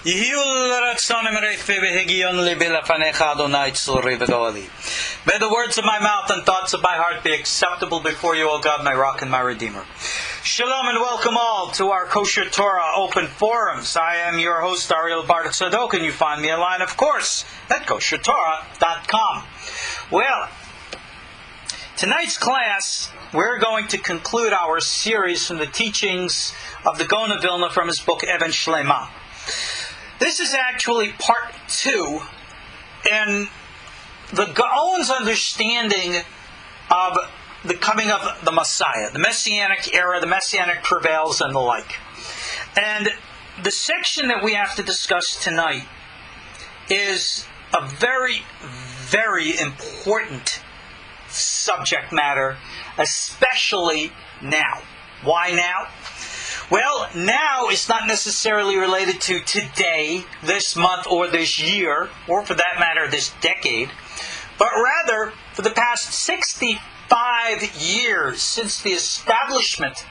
May the words of my mouth and thoughts of my heart be acceptable before you, O God, my rock and my redeemer. Shalom and welcome all to our KosherTorah open forums. I am your host, Ariel Tzadok, and you find me online, of course, at KosherTorah.com. Well, tonight's class, we're going to conclude our series from the teachings of the Gaon of Vilna from his book, Even Shlema. This is actually part 2 in the Gaon's understanding of the coming of the Messiah, the Messianic era, the Messianic travails, and the like. And the section that we have to discuss tonight is a very, very important subject matter, especially now. Why now? Well, now is not necessarily related to today, this month, or this year, or for that matter, this decade, but rather for the past 65 years since the establishment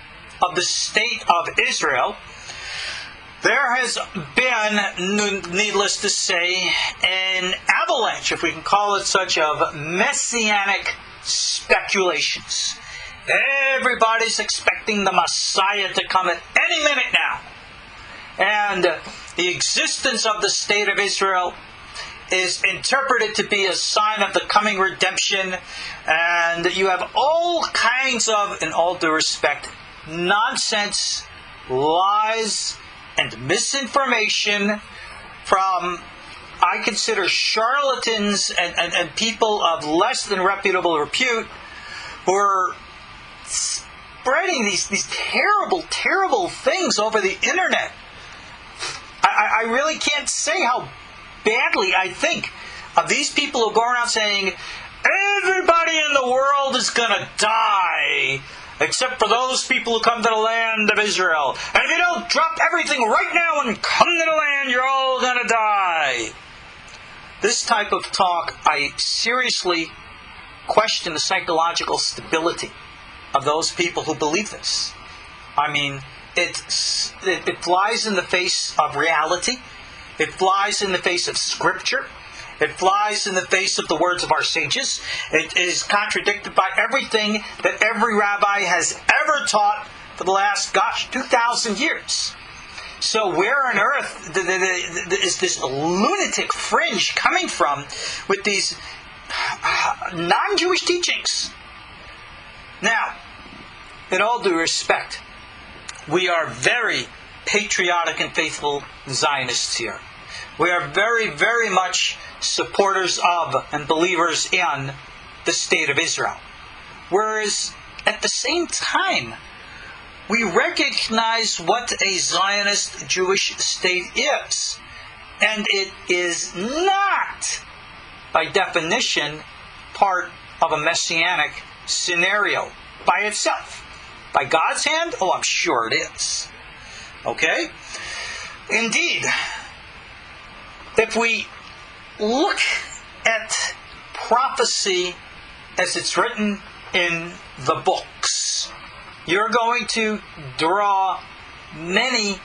of the State of Israel, there has been, needless to say, an avalanche, if we can call it such, of Messianic speculations. Everybody's expecting the Messiah to come at any minute now. And the existence of the State of Israel is interpreted to be a sign of the coming redemption. And you have all kinds of, in all due respect, nonsense, lies, and misinformation from, I consider, charlatans and people of less than reputable repute who are spreading these terrible, terrible things over the internet. I really can't say how badly I think of these people who go around saying, everybody in the world is going to die, except for those people who come to the land of Israel. And if you don't drop everything right now and come to the land, you're all going to die. This type of talk, I seriously question the psychological stability of those people who believe this. I mean, it flies in the face of reality. It flies in the face of Scripture. It flies in the face of the words of our sages. It is contradicted by everything that every rabbi has ever taught for the last, 2,000 years. So where on earth is this lunatic fringe coming from with these non-Jewish teachings? Now, in all due respect, we are very patriotic and faithful Zionists here. We are very, very much supporters of and believers in the State of Israel. Whereas, at the same time, we recognize what a Zionist Jewish state is. And it is not, by definition, part of a Messianic scenario by itself. By God's hand? Oh, I'm sure it is. Okay? Indeed, if we look at prophecy as it's written in the books, you're going to draw many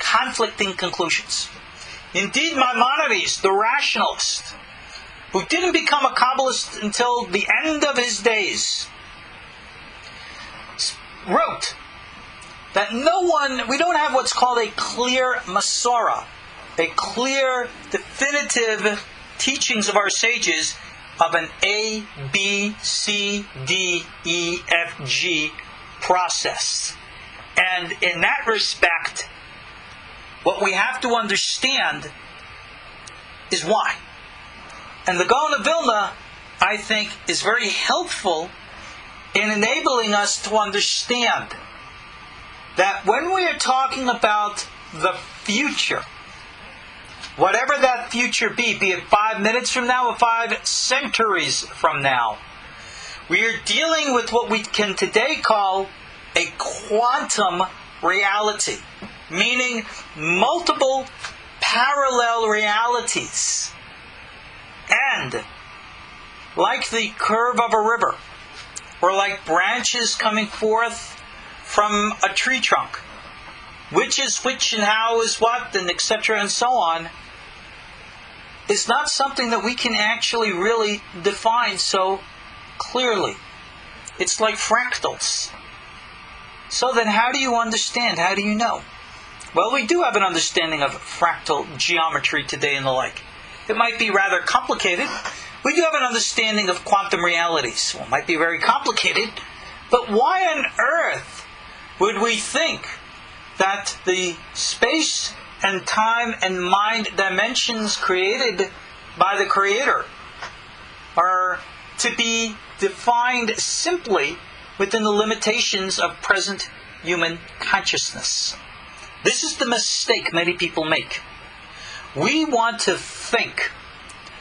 conflicting conclusions. Indeed, Maimonides, the rationalist, who didn't become a Kabbalist until the end of his days, wrote that we don't have what's called a clear Masorah, a clear, definitive teachings of our sages of an A, B, C, D, E, F, G process. And in that respect, what we have to understand is why. And the Gaon of Vilna, I think, is very helpful in enabling us to understand that when we are talking about the future, whatever that future be it 5 minutes from now or 5 centuries from now, we are dealing with what we can today call a quantum reality, meaning multiple parallel realities. And like the curve of a river, or like branches coming forth from a tree trunk, which is which and how is what, and etc. and so on, is not something that we can actually really define so clearly. It's like fractals. So then how do you understand? How do you know? Well, we do have an understanding of fractal geometry today and the like. It might be rather complicated. We do have an understanding of quantum realities. Well, it might be very complicated, but why on earth would we think that the space and time and mind dimensions created by the Creator are to be defined simply within the limitations of present human consciousness? This is the mistake many people make. We want to think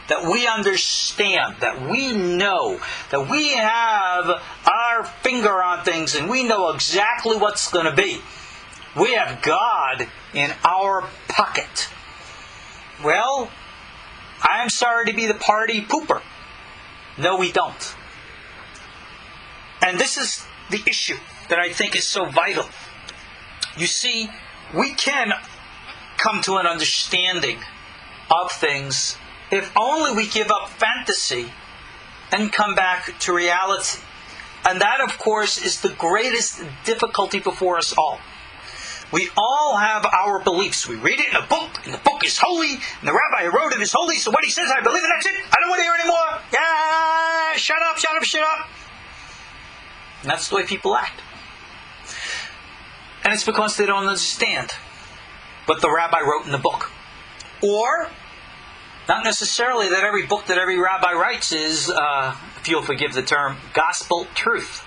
that we understand, that we know, that we have our finger on things and we know exactly what's going to be. We have God in our pocket. Well, I'm sorry to be the party pooper. No, we don't. And this is the issue that I think is so vital. You see, we can come to an understanding of things if only we give up fantasy and come back to reality. And that, of course, is the greatest difficulty before us all. We all have our beliefs. We read it in a book, and the book is holy, and the rabbi who wrote it is holy, so what he says, I believe it, that's it. I don't want to hear anymore. Yeah, shut up, shut up, shut up. And that's the way people act. And it's because they don't understand what the rabbi wrote in the book. Or, not necessarily that every book that every rabbi writes is, if you'll forgive the term, gospel truth.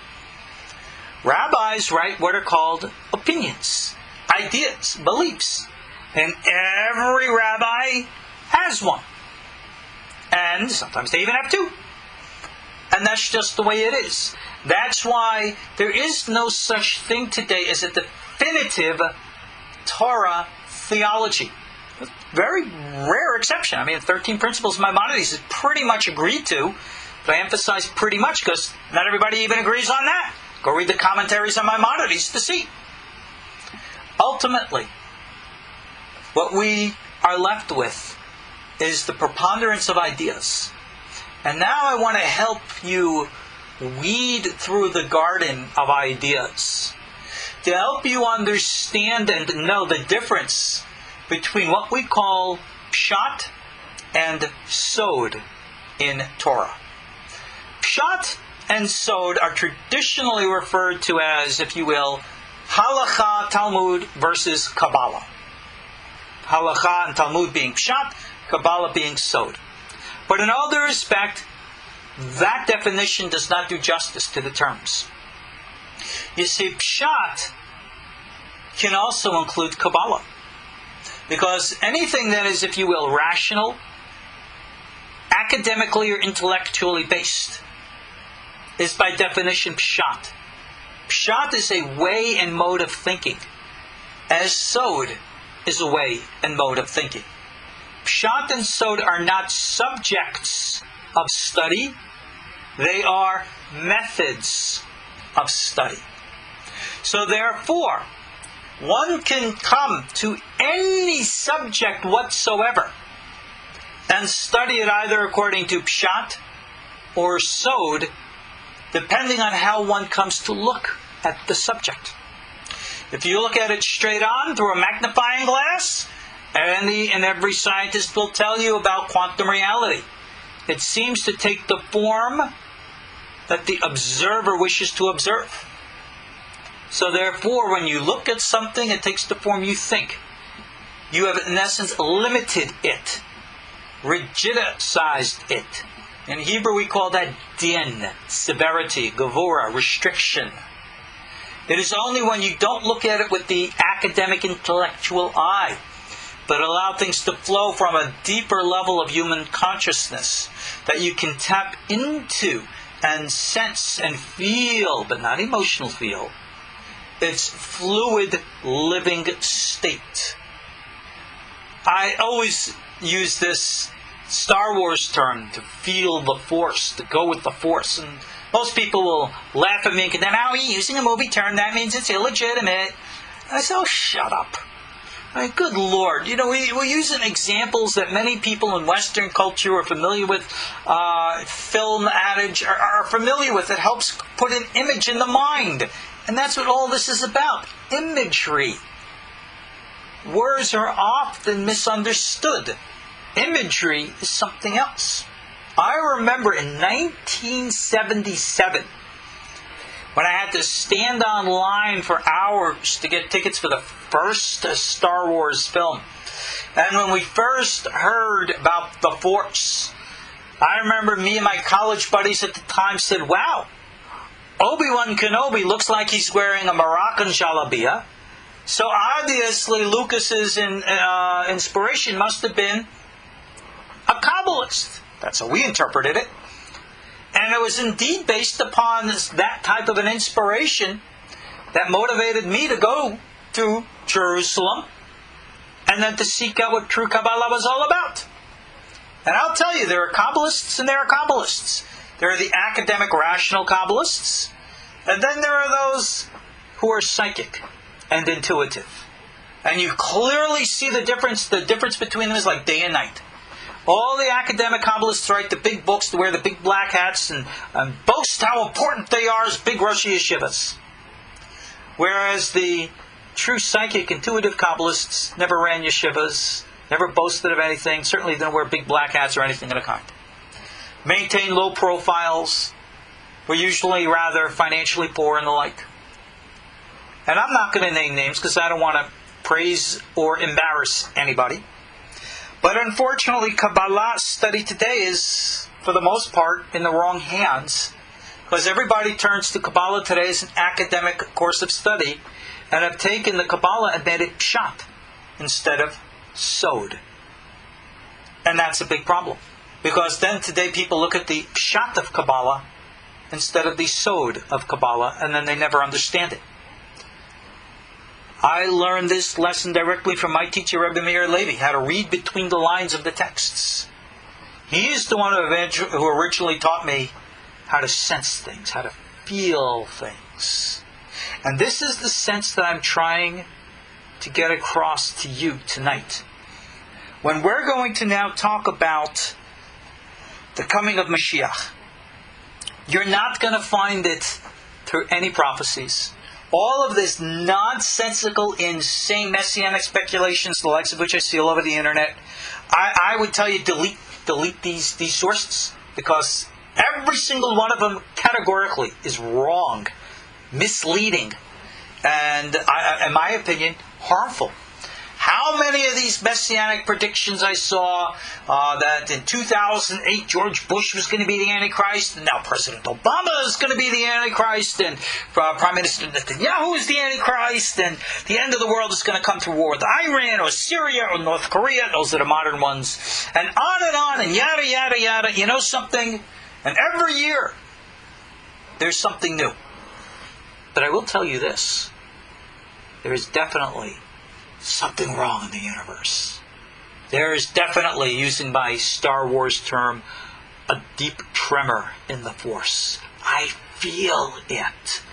Rabbis write what are called opinions, ideas, beliefs. And every rabbi has one. And sometimes they even have two. And that's just the way it is. That's why there is no such thing today as a definitive Torah theology. Very rare exception. I mean, 13 Principles of Maimonides is pretty much agreed to, but I emphasize pretty much because not everybody even agrees on that. Go read the commentaries on Maimonides to see. Ultimately, what we are left with is the preponderance of ideas. And now I want to help you weed through the garden of ideas to help you understand and know the difference between what we call Pshat and Sod in Torah. Pshat and Sod are traditionally referred to as, if you will, Halacha, Talmud versus Kabbalah. Halacha and Talmud being Pshat, Kabbalah being Sod. But in all due respect, that definition does not do justice to the terms. You see, Pshat can also include Kabbalah. Because anything that is, if you will, rational, academically or intellectually based, is by definition Pshat. Pshat is a way and mode of thinking, as Sod is a way and mode of thinking. Pshat and Sod are not subjects of study, they are methods of study. So therefore, one can come to any subject whatsoever and study it either according to Pshat or Sod, depending on how one comes to look at the subject. If you look at it straight on through a magnifying glass, and every scientist will tell you about quantum reality, it seems to take the form that the observer wishes to observe. So therefore, when you look at something, it takes the form you think. You have, in essence, limited it, rigidized it. In Hebrew, we call that din, severity, gevura, restriction. It is only when you don't look at it with the academic intellectual eye, but allow things to flow from a deeper level of human consciousness, that you can tap into and sense and feel, but not emotional feel, its fluid living state. I always use this Star Wars term, to feel the Force, to go with the Force. And most people will laugh at me and condemn, how are you using a movie term? That means it's illegitimate. I said, oh, shut up. I mean, good Lord. We're using examples that many people in Western culture are familiar with, film adage, are familiar with. It helps put an image in the mind. And that's what all this is about. Imagery. Words are often misunderstood. Imagery is something else. I remember in 1977, when I had to stand online for hours to get tickets for the first Star Wars film. And when we first heard about the Force, I remember me and my college buddies at the time said, wow, Obi-Wan Kenobi looks like he's wearing a Moroccan jalabia. So obviously Lucas's inspiration must have been a Kabbalist. That's how we interpreted it. And it was indeed based upon that type of an inspiration that motivated me to go to Jerusalem and then to seek out what true Kabbalah was all about. And I'll tell you, there are Kabbalists and there are Kabbalists. There are the academic, rational Kabbalists, and then there are those who are psychic and intuitive. And you clearly see the difference. The difference between them is like day and night. All the academic Kabbalists write the big books, to wear the big black hats, and boast how important they are as big Rosh Yeshivas. Whereas the true psychic, intuitive Kabbalists never ran yeshivas, never boasted of anything, certainly didn't wear big black hats or anything of the kind. Maintain low profiles, were usually rather financially poor and the like. And I'm not going to name names because I don't want to praise or embarrass anybody. But unfortunately, Kabbalah study today is, for the most part, in the wrong hands. Because everybody turns to Kabbalah today as an academic course of study and have taken the Kabbalah and made it Pshat instead of Sod. And that's a big problem. Because then today people look at the Pshat of Kabbalah instead of the Sod of Kabbalah, and then they never understand it. I learned this lesson directly from my teacher, Rebbe Meir Levi, how to read between the lines of the texts. He is the one who originally taught me how to sense things, how to feel things. And this is the sense that I'm trying to get across to you tonight. When we're going to now talk about the coming of Mashiach, you're not going to find it through any prophecies. All of this nonsensical, insane Messianic speculations, the likes of which I see all over the internet, I would tell you delete these sources, because every single one of them categorically is wrong, misleading, and, in my opinion, harmful. How many of these Messianic predictions I saw that in 2008 George Bush was going to be the Antichrist, and now President Obama is going to be the Antichrist, and Prime Minister Netanyahu is the Antichrist, and the end of the world is going to come through war with Iran or Syria or North Korea. Those are the modern ones. And on, and yada, yada, yada. You know something? And every year there's something new. But I will tell you this. There is definitely something wrong in the universe. There is definitely, using my Star Wars term, a deep tremor in the force. I feel it.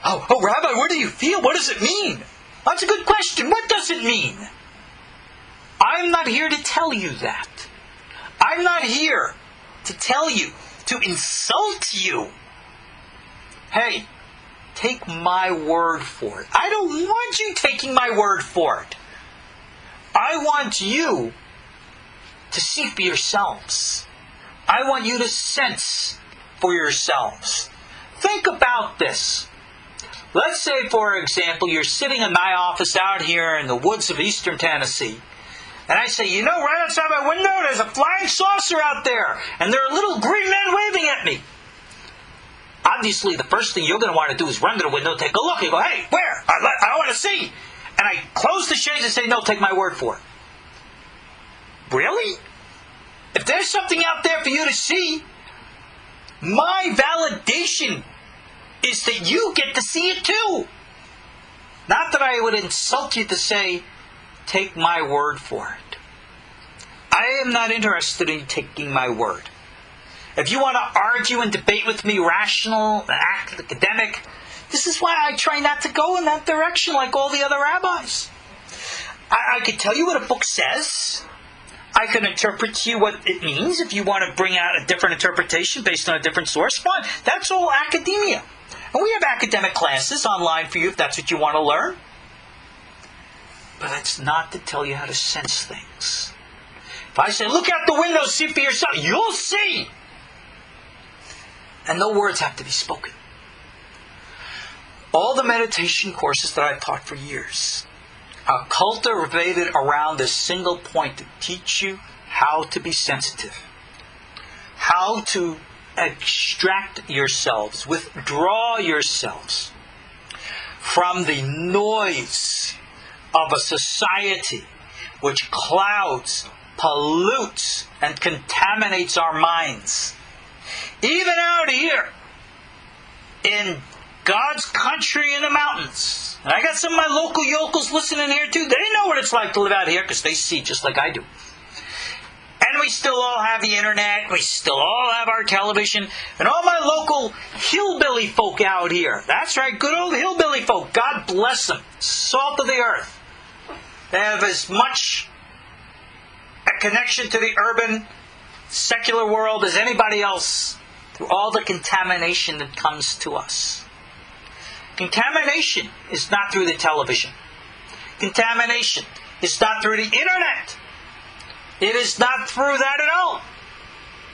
Oh, Rabbi, what do you feel? What does it mean? That's a good question. What does it mean? I'm not here to tell you that. I'm not here to tell you, to insult you. Hey, take my word for it. I don't want you taking my word for it. I want you to see for yourselves. I want you to sense for yourselves. Think about this. Let's say, for example, you're sitting in my office out here in the woods of eastern Tennessee, and I say, you know, right outside my window, there's a flying saucer out there, and there are little green men waving at me. Obviously, the first thing you're going to want to do is run to the window, take a look, and go, hey, where? I want to see. And I close the shades and say, no, take my word for it. Really? If there's something out there for you to see, my validation is that you get to see it too. Not that I would insult you to say, take my word for it. I am not interested in taking my word. If you want to argue and debate with me, rational, academic, This is why I try not to go in that direction like all the other rabbis. I could tell you what a book says. I can interpret to you what it means. If you want to bring out a different interpretation based on a different source, fine. That's all academia. And we have academic classes online for you if that's what you want to learn. But it's not to tell you how to sense things. If I say, look out the window, see for yourself, you'll see. And no words have to be spoken. All the meditation courses that I've taught for years are cultivated around this single point to teach you how to be sensitive. How to extract yourselves, withdraw yourselves from the noise of a society which clouds, pollutes, and contaminates our minds. Even out here in God's country in the mountains. And I got some of my local yokels listening here too. They know what it's like to live out here because they see just like I do. And we still all have the internet. We still all have our television. And all my local hillbilly folk out here. That's right, good old hillbilly folk. God bless them. Salt of the earth. They have as much a connection to the urban, secular world as anybody else through all the contamination that comes to us. Contamination is not through the television. Contamination is not through the internet. It is not through that at all.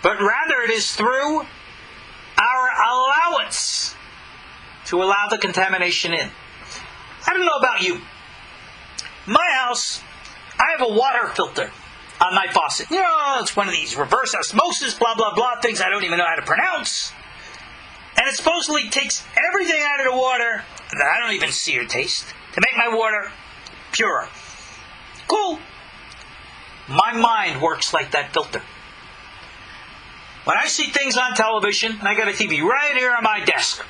But rather it is through our allowance to allow the contamination in. I don't know about you. My house, I have a water filter on my faucet. You know, it's one of these reverse osmosis, blah, blah, blah, things I don't even know how to pronounce. And it supposedly takes everything out of the water that I don't even see or taste to make my water purer. Cool. My mind works like that filter. When I see things on television, and I got a TV right here on my desk,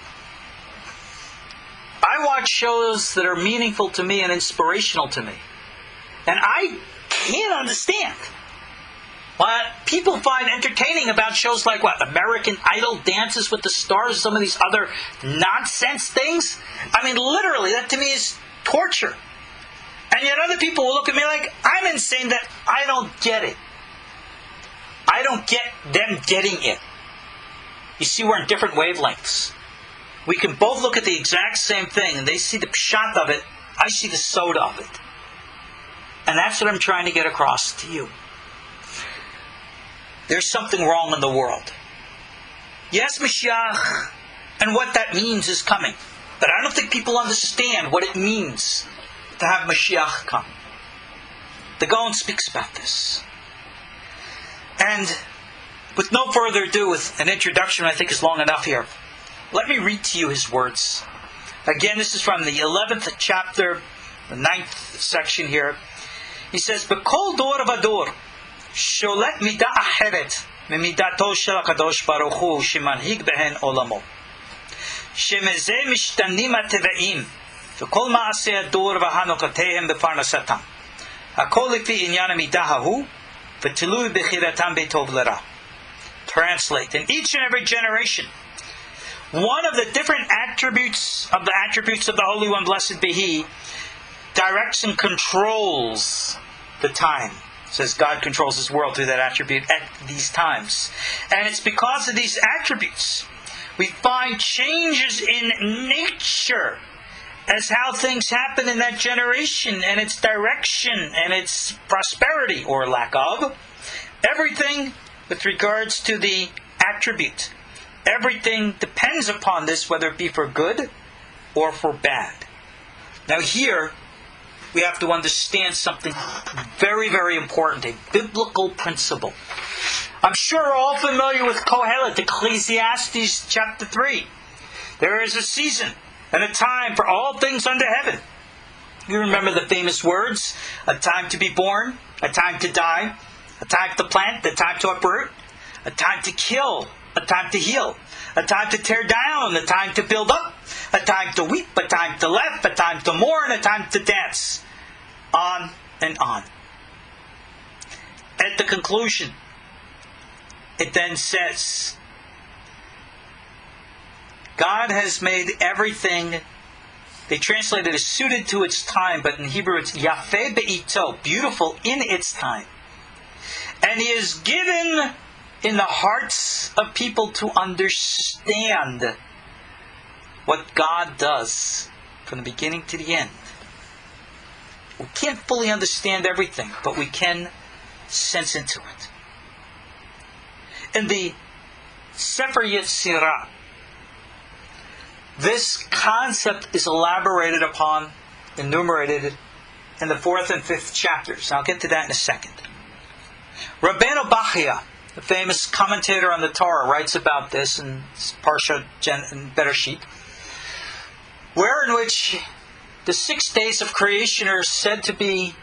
I watch shows that are meaningful to me and inspirational to me. And I can't understand what people find entertaining about shows like what? American Idol, Dances with the Stars, some of these other nonsense things. I mean, literally, that to me is torture. And yet other people will look at me like I'm insane that I don't get it. I don't get them getting it. You see, we're in different wavelengths. We can both look at the exact same thing, and they see the pshat of it, I see the sod of it. And that's what I'm trying to get across to you. There's something wrong in the world. Yes, Mashiach, and what that means is coming. But I don't think people understand what it means to have Mashiach come. The Gaon speaks about this. And with no further ado, with an introduction I think is long enough here, let me read to you his words. Again, this is from the 11th chapter, the 9th section here. He says, B'kol dor v'dor, sholet midah acheret, mimidato shel HaKadosh Baruch Hu, shemanhig behen olamo. Shemeze mishtanim ha'teve'im, v'kol ma'aseh ador v'hanokatehem b'parnasatam. Hakol lifi inyan ha'midah hahu, v'tilui b'chiratam beitov l'ra. Translate. In each and every generation, one of the different attributes of the Holy One, blessed be He, directs and controls the time. It says God controls His world through that attribute at these times. And it's because of these attributes we find changes in nature as how things happen in that generation and its direction and its prosperity or lack of. Everything with regards to the attribute. Everything depends upon this, whether it be for good or for bad. Now here, we have to understand something very, very important, a biblical principle. I'm sure we're all familiar with Kohelet, Ecclesiastes chapter 3. There is a season and a time for all things under heaven. You remember the famous words, a time to be born, a time to die, a time to plant, a time to uproot, a time to kill, a time to heal, a time to tear down, a time to build up, a time to weep, a time to laugh, a time to mourn, a time to dance. On and on. At the conclusion, it then says, God has made everything, they translate it as suited to its time, but in Hebrew it's yafeh be'ito, beautiful in its time. And He has given in the hearts of people to understand what God does from the beginning to the end. We can't fully understand everything, but we can sense into it. In the Sefer Yetzirah, this concept is elaborated upon, enumerated in the 4th and 5th chapters. I'll get to that in a second. Rabbeinu Bachia, the famous commentator on the Torah, writes about this in Parsha Bereshit, in which the 6 days of creation are said to be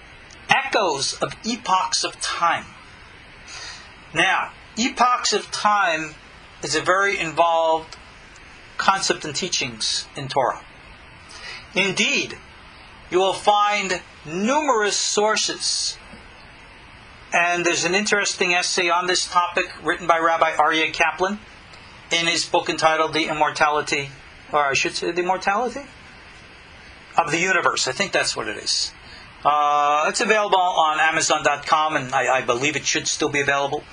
echoes of epochs of time. Now, epochs of time is a very involved concept and teachings in Torah. Indeed, you will find numerous sources, and there's an interesting essay on this topic written by Rabbi Aryeh Kaplan in his book entitled The Immortality, or I should say The Immortality of the Universe. I think that's what it is. It's available on Amazon.com, and I believe it should still be available.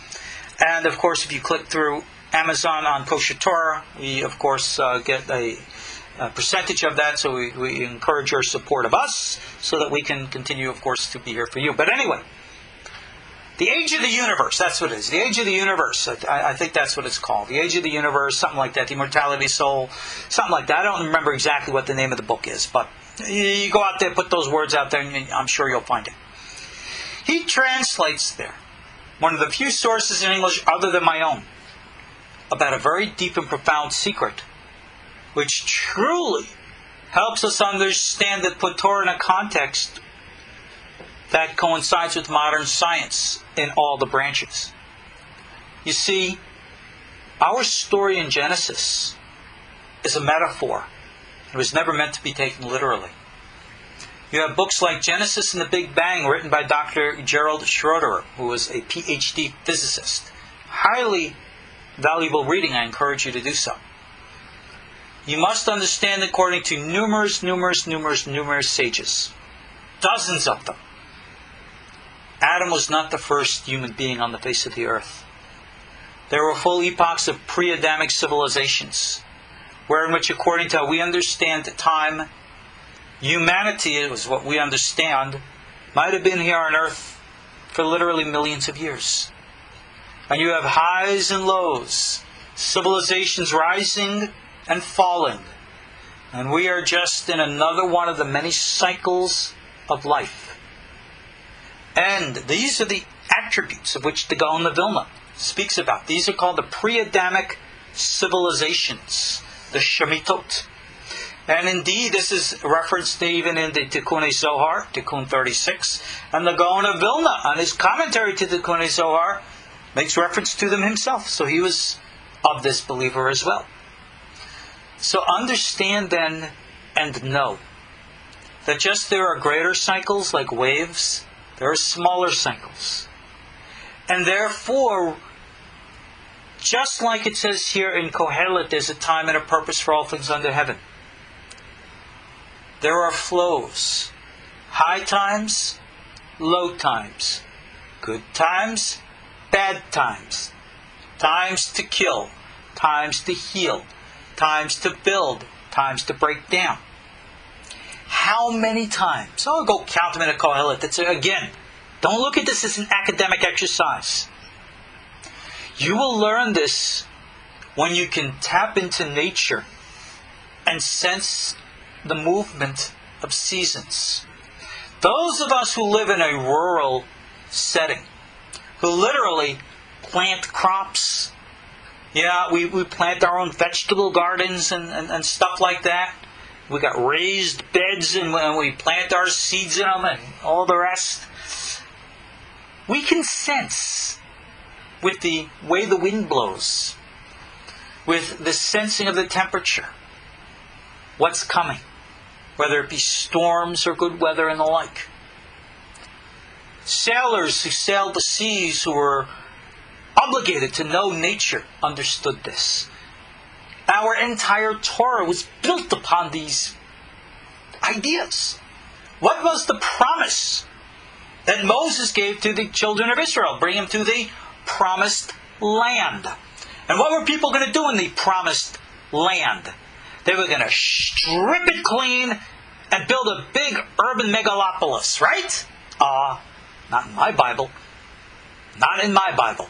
And of course, if you click through Amazon on KosherTorah, we of course get a percentage of that, so we encourage your support of us so that we can continue, of course, to be here for you. But anyway, the age of the universe, that's what it is. The age of the universe, I think that's what it's called. The age of the universe, something like that. The immortality soul, something like that. I don't remember exactly what the name of the book is, but you go out there, put those words out there, and I'm sure you'll find it. He translates there, one of the few sources in English other than my own, about a very deep and profound secret, which truly helps us understand that, put Torah in a context that coincides with modern science in all the branches. You see, our story in Genesis is a metaphor. It was never meant to be taken literally. You have books like Genesis and the Big Bang, written by Dr. Gerald Schroeder, who was a PhD physicist. Highly valuable reading. I encourage you to do so. You must understand, according to numerous sages, dozens of them, Adam was not the first human being on the face of the earth. There were full epochs of pre-Adamic civilizations, wherein which, according to how we understand time, humanity, is what we understand, might have been here on earth for literally millions of years. And you have highs and lows, civilizations rising and falling. And we are just in another one of the many cycles of life. And these are the attributes of which the Gaon of Vilna speaks about. These are called the pre-Adamic civilizations, the Shemitot. And indeed, this is referenced even in the Tikkun Zohar, Tikkun 36. And the Gaon of Vilna, on his commentary to the Tikkun Zohar, makes reference to them himself. So he was of this believer as well. So understand then and know that just there are greater cycles like waves, there are smaller cycles. And therefore, just like it says here in Kohelet, there's a time and a purpose for all things under heaven. There are flows. High times, low times. Good times, bad times. Times to kill, times to heal, times to build, times to break down. How many times? Oh, go count them in a Kohelet. That's, again, don't look at this as an academic exercise. You will learn this when you can tap into nature and sense the movement of seasons. Those of us who live in a rural setting, who literally plant crops, we plant our own vegetable gardens and stuff like that. We got raised beds and we plant our seeds in them and all the rest. We can sense with the way the wind blows, with the sensing of the temperature, what's coming, whether it be storms or good weather and the like. Sailors who sailed the seas, who were obligated to know nature, understood this. Our entire Torah was built upon these ideas. What was the promise that Moses gave to the children of Israel? Bring them to the promised land. And what were people going to do in the promised land? They were going to strip it clean and build a big urban megalopolis, right? Not in my Bible. Not in my Bible.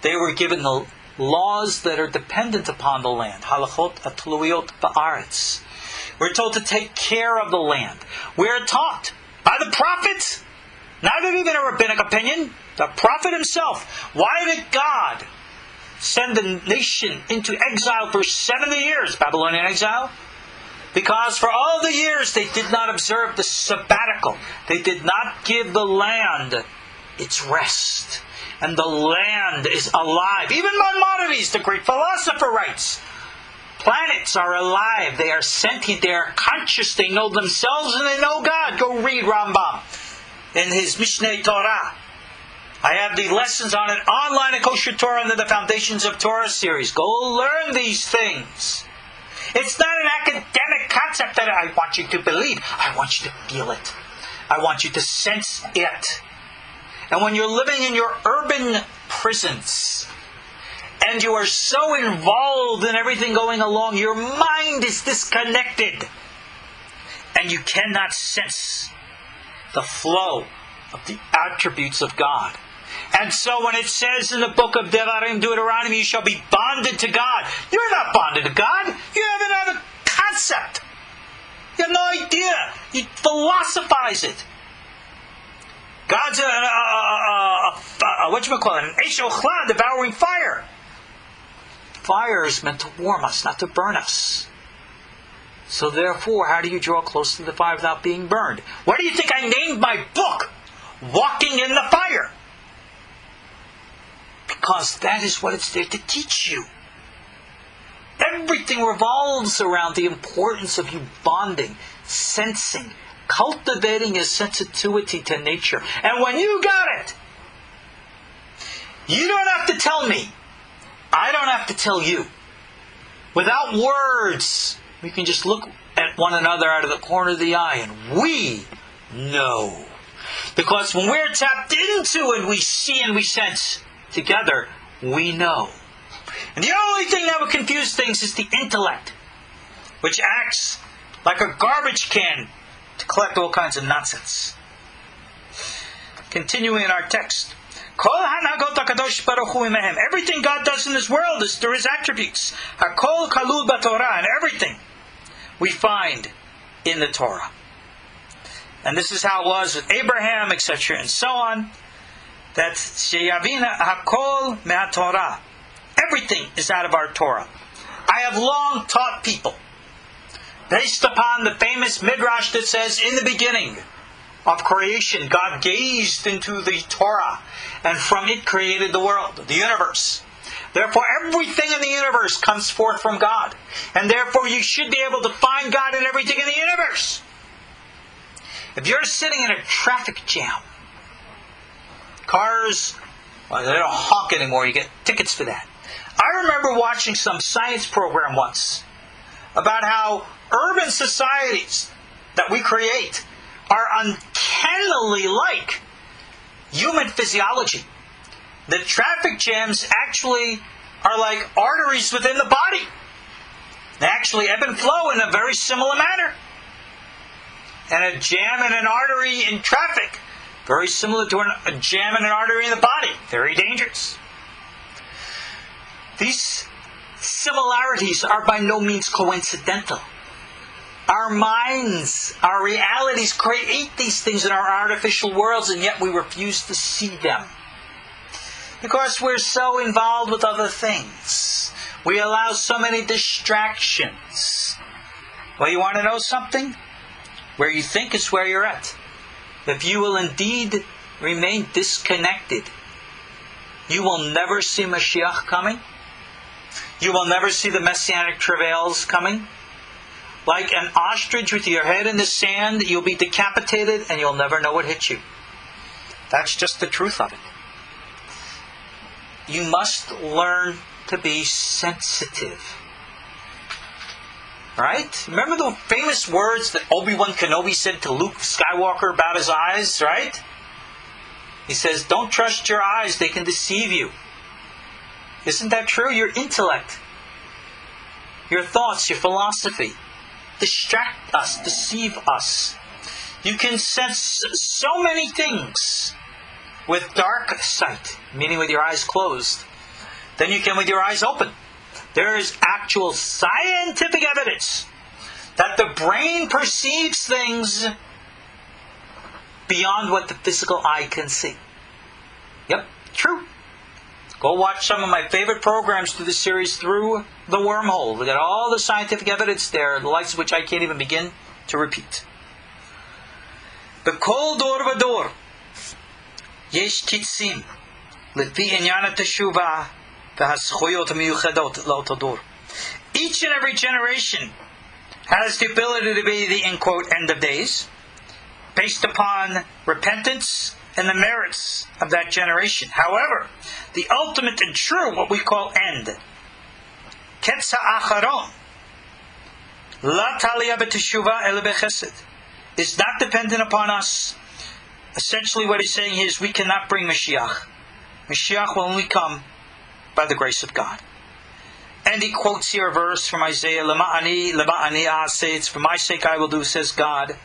They were given the laws that are dependent upon the land. Halachot atluiyot ba'aretz. We're told to take care of the land. We're taught by the prophets, not even a rabbinic opinion, the prophet himself. Why did God send the nation into exile for 70 years, Babylonian exile? Because for all the years they did not observe the sabbatical. They did not give the land its rest. And the land is alive. Even Maimonides, the great philosopher, writes, planets are alive. They are sentient. They are conscious. They know themselves and they know God. Go read Rambam in his Mishneh Torah. I have the lessons on it online at KosherTorah under the Foundations of Torah series. Go learn these things. It's not an academic concept that I want you to believe. I want you to feel it. I want you to sense it. And when you're living in your urban prisons, and you are so involved in everything going along, your mind is disconnected. And you cannot sense the flow of the attributes of God. And so when it says in the book of Devarim, Deuteronomy, you shall be bonded to God. You're not bonded to God. You have a concept. You have no idea. You philosophize it. God's an Eish Ochla, devouring fire. Fire is meant to warm us, not to burn us. So therefore, how do you draw close to the fire without being burned? Why do you think I named my book Walking in the Fire? Because that is what it's there to teach you. Everything revolves around the importance of you bonding, sensing, cultivating a sensitivity to nature. And when you got it, you don't have to tell me. I don't have to tell you. Without words, we can just look at one another out of the corner of the eye and we know. Because when we're tapped into and we see and we sense together, we know. And the only thing that would confuse things is the intellect, which acts like a garbage can to collect all kinds of nonsense. Continuing in our text. Everything God does in this world is through His attributes. Hakol kalul b'Torah, and everything we find in the Torah. And this is how it was with Abraham, etc., and so on. That sheyavina hakol me'aTorah. Everything is out of our Torah. I have long taught people, based upon the famous midrash that says, in the beginning of creation, God gazed into the Torah, and from it created the world, the universe. Therefore, everything in the universe comes forth from God. And therefore, you should be able to find God in everything in the universe. If you're sitting in a traffic jam, cars, well, they don't honk anymore, you get tickets for that. I remember watching some science program once about how urban societies that we create are uncannily like human physiology. The traffic jams actually are like arteries within the body. They actually ebb and flow in a very similar manner. And a jam and an artery in traffic, very similar to a jam and an artery in the body. Very dangerous. These similarities are by no means coincidental. Our minds, our realities create these things in our artificial worlds, and yet we refuse to see them. Because we're so involved with other things. We allow so many distractions. Well, you want to know something? Where you think is where you're at. If you will indeed remain disconnected, you will never see Mashiach coming. You will never see the Messianic travails coming. Like an ostrich with your head in the sand, you'll be decapitated and you'll never know what hit you. That's just the truth of it. You must learn to be sensitive. Right? Remember the famous words that Obi-Wan Kenobi said to Luke Skywalker about his eyes, right? He says, don't trust your eyes, they can deceive you. Isn't that true? Your intellect, your thoughts, your philosophy, distract us, deceive us. You can sense so many things with dark sight, meaning with your eyes closed, than you can with your eyes open. There is actual scientific evidence that the brain perceives things beyond what the physical eye can see. Yep, true. Go watch some of my favorite programs through the series Through the Wormhole. We got all the scientific evidence there, the likes of which I can't even begin to repeat. B'kol dor v'dor yesh kitzim lefi inyan teshuvah v'hazchuyot miyuchadot la'oto dor. Each and every generation has the ability to be the, in quote, end of days, based upon repentance and the merits of that generation. However, the ultimate and true, what we call end, Ketz ha'acharon, la taliyah b'teshuvah ele b'chesed, is not dependent upon us. Essentially what he's saying is we cannot bring Mashiach. Mashiach will only come by the grace of God. And he quotes here a verse from Isaiah, Lema'ani a'aseh, it's for my sake I will do, says God.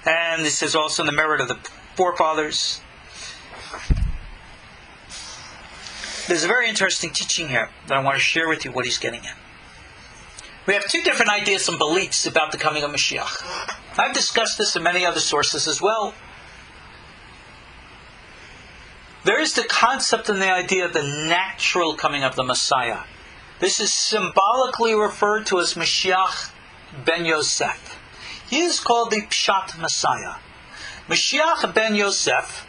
And this is also in the merit of the forefathers. There's a very interesting teaching here that I want to share with you what he's getting at. We have two different ideas and beliefs about the coming of Mashiach. I've discussed this in many other sources as well. There is the concept and the idea of the natural coming of the Messiah. This is symbolically referred to as Mashiach Ben Yosef. He is called the Pshat Messiah. Mashiach Ben Yosef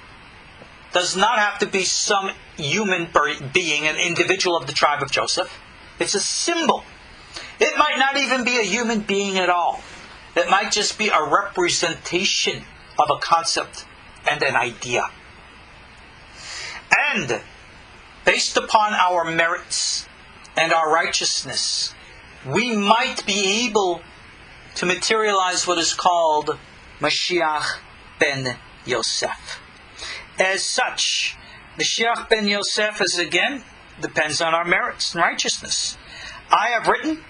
does not have to be some human being, an individual of the tribe of Joseph. It's a symbol. It might not even be a human being at all. It might just be a representation of a concept and an idea. And based upon our merits and our righteousness, we might be able to materialize what is called Mashiach Ben Yosef. As such, Mashiach Ben Yosef is again depends on our merits and righteousness. I have written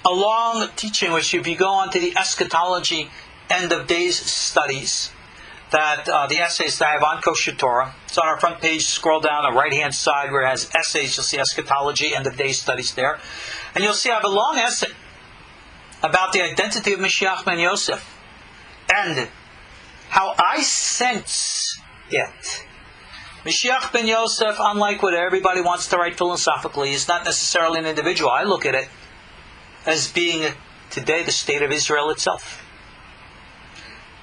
a long teaching, which if you go on to the eschatology end of days studies, that the essays that I have on KosherTorah, it's on our front page, scroll down the right hand side where it has essays, you'll see eschatology end of days studies there. And you'll see I have a long essay about the identity of Mashiach Ben Yosef and how I sense it. Mashiach Ben Yosef, unlike what everybody wants to write philosophically, is not necessarily an individual. I look at it as being today the state of Israel itself.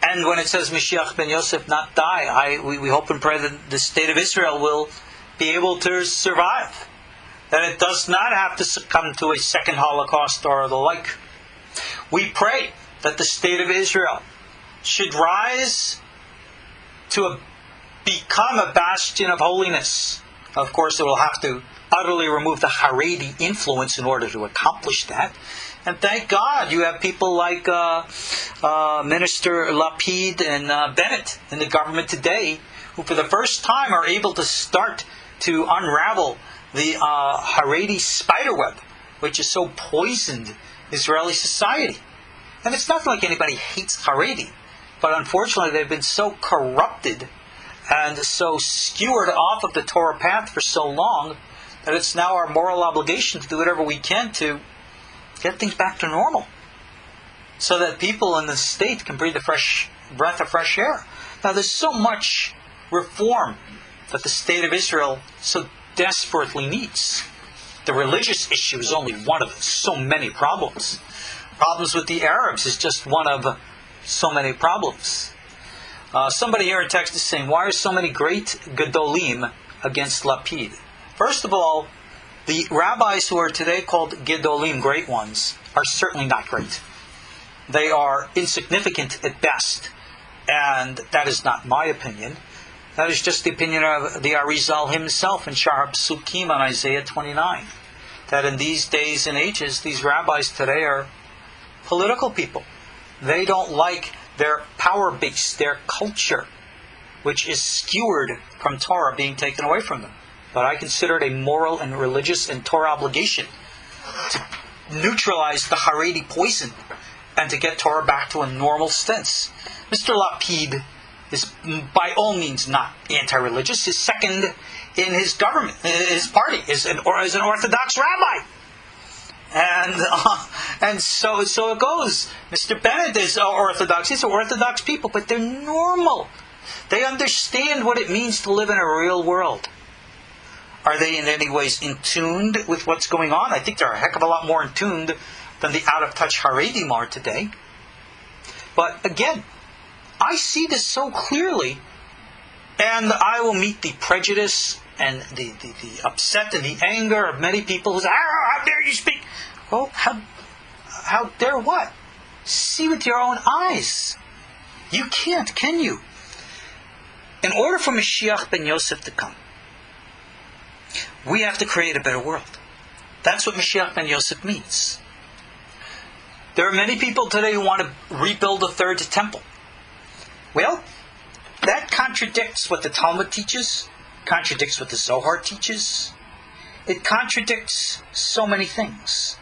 And when it says Mashiach Ben Yosef not die, we hope and pray that the state of Israel will be able to survive. That it does not have to succumb to a second Holocaust or the like. We pray that the state of Israel should rise to become a bastion of holiness. Of course, it will have to utterly remove the Haredi influence in order to accomplish that. And thank God you have people like Minister Lapid and Bennett in the government today, who for the first time are able to start to unravel the Haredi spiderweb, which has so poisoned Israeli society. And it's not like anybody hates Haredi, but unfortunately they've been so corrupted and so skewered off of the Torah path for so long that it's now our moral obligation to do whatever we can to get things back to normal, so that people in the state can breathe a fresh breath of fresh air. Now, there's so much reform that the state of Israel so desperately needs. The religious issue is only one of so many problems. Problems with the Arabs is just one of so many problems. Somebody here in text is saying, why are so many great Gedolim against Lapid? First of all, the rabbis who are today called Gedolim, great ones, are certainly not great. They are insignificant at best, and that is not my opinion. That is just the opinion of the Ariel himself in Shar Psukim on Isaiah 29. That in these days and ages, these rabbis today are political people. They don't like their power base, their culture, which is skewered from Torah, being taken away from them. But I consider it a moral and religious and Torah obligation to neutralize the Haredi poison and to get Torah back to a normal stance. Mr. Lapid is by all means not anti-religious. His second in his government, his party, is an Orthodox rabbi. And so it goes. Mr. Bennett is Orthodox. These are Orthodox people, but they're normal. They understand what it means to live in a real world. Are they in any ways in tune with what's going on? I think they're a heck of a lot more in tune than the out-of-touch Haredim are today. But again, I see this so clearly, and I will meet the prejudice and the upset and the anger of many people who say, how dare you speak? Well, how dare what? See with your own eyes. You can't, can you? In order for Mashiach Ben Yosef to come, we have to create a better world. That's what Mashiach Ben Yosef means. There are many people today who want to rebuild a third temple. Well, that contradicts what the Talmud teaches, contradicts what the Zohar teaches. It contradicts so many things.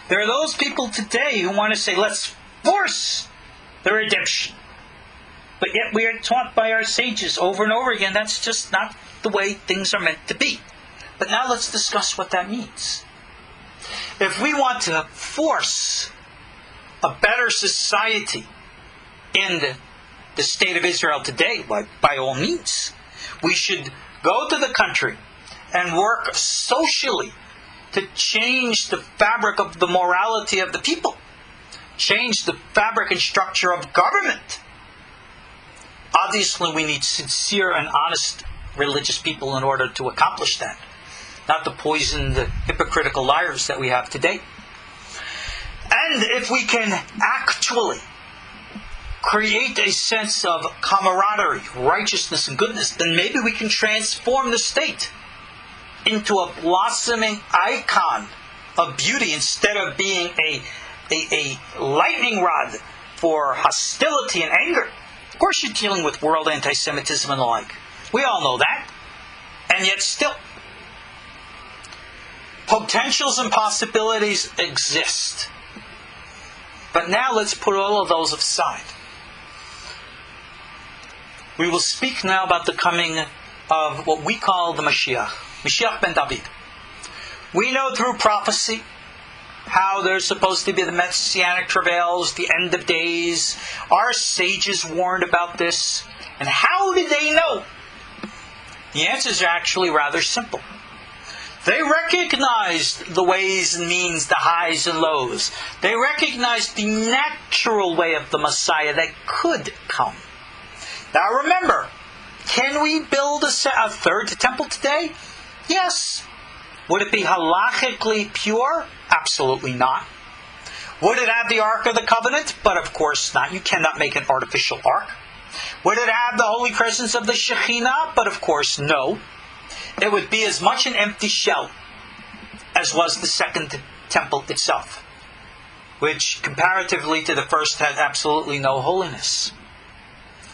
There are those people today who want to say, let's force the redemption. But yet we are taught by our sages over and over again, that's just not the way things are meant to be. But now let's discuss what that means. If we want to force a better society in the state of Israel today, by all means, we should go to the country and work socially to change the fabric of the morality of the people, change the fabric and structure of government. Obviously, we need sincere and honest religious people in order to accomplish that, not the poisoned, hypocritical liars that we have today. And if we can actually create a sense of camaraderie, righteousness, and goodness, then maybe we can transform the state into a blossoming icon of beauty instead of being a lightning rod for hostility and anger. Of course, you're dealing with world anti-Semitism and the like. We all know that. And yet still, potentials and possibilities exist. But now let's put all of those aside. We will speak now about the coming of what we call the Mashiach, Mashiach Ben David. We know through prophecy how there's supposed to be the Messianic travails, the end of days. Our sages warned about this. And how did they know? The answers are actually rather simple. They recognized the ways and means, the highs and lows. They recognized the natural way of the Messiah that could come. Now remember, can we build a third temple today? Yes. Would it be halachically pure? Absolutely not. Would it have the Ark of the Covenant? But of course not. You cannot make an artificial ark. Would it have the holy presence of the Shekhinah? But of course no. It would be as much an empty shell as was the second temple itself, which comparatively to the first had absolutely no holiness.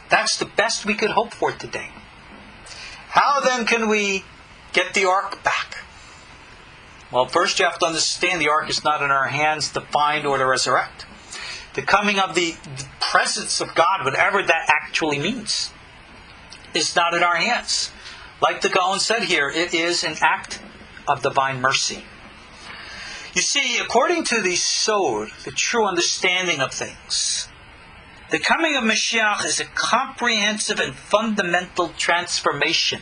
That's the best we could hope for today. How then can we get the ark back? Well, first you have to understand the ark is not in our hands to find or to resurrect. The coming of the presence of God, whatever that actually means, is not in our hands. Like the Gaon said here, it is an act of divine mercy. You see, according to the Sod, the true understanding of things, the coming of Mashiach is a comprehensive and fundamental transformation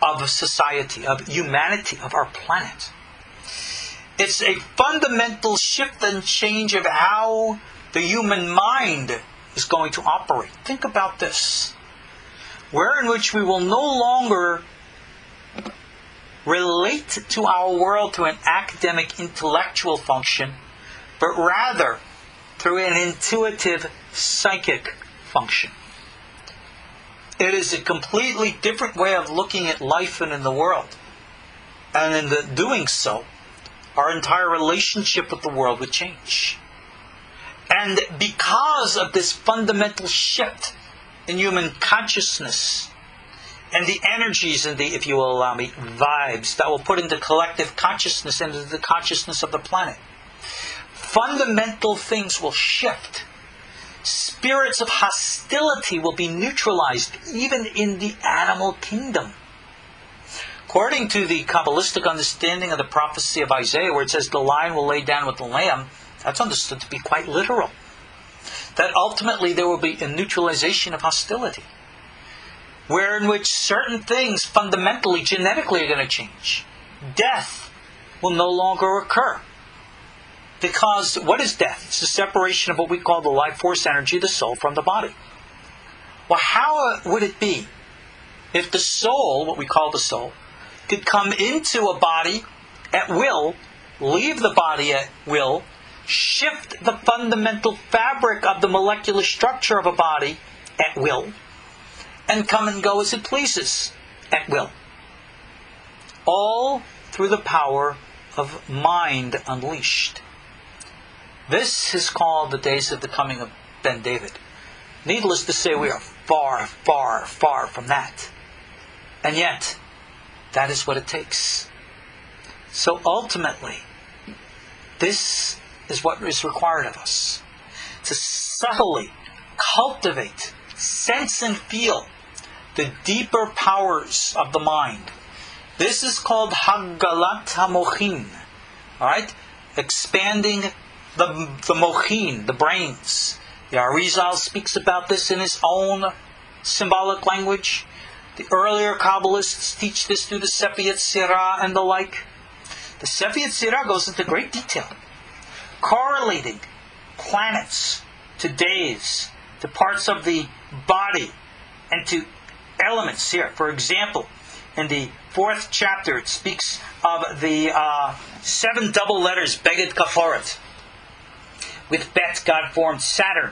of society, of humanity, of our planet. It's a fundamental shift and change of how the human mind is going to operate. Think about this. In which we will no longer relate to our world through an academic intellectual function, but rather through an intuitive psychic function. It is a completely different way of looking at life and in the world. And in doing so, our entire relationship with the world would change. And because of this fundamental shift in human consciousness, and the energies and the, if you will allow me, vibes that will put into collective consciousness and into the consciousness of the planet, fundamental things will shift. Spirits of hostility will be neutralized, even in the animal kingdom. According to the Kabbalistic understanding of the prophecy of Isaiah, where it says the lion will lay down with the lamb, that's understood to be quite literal. That ultimately there will be a neutralization of hostility, where in which certain things fundamentally, genetically are going to change. Death will no longer occur. Because what is death? It's the separation of what we call the life force energy, the soul, from the body. Well, how would it be if the soul, what we call the soul, could come into a body at will, leave the body at will, shift the fundamental fabric of the molecular structure of a body at will, and come and go as it pleases at will? All through the power of mind unleashed. This is called the days of the coming of Ben David. Needless to say, we are far, far, far from that. And yet, that is what it takes. So ultimately, this is what is required of us. To subtly cultivate, sense and feel the deeper powers of the mind. This is called Haggalat HaMochin. Alright? Expanding the mochin, the brains. The Ariel speaks about this in his own symbolic language. The earlier Kabbalists teach this through the Sefer Yetzirah and the like. The Sefer Yetzirah goes into great detail, correlating planets to days, to parts of the body, and to elements here. For example, in the 4th chapter, it speaks of the 7 double letters, Beged Kaforet. With Bet, God formed Saturn,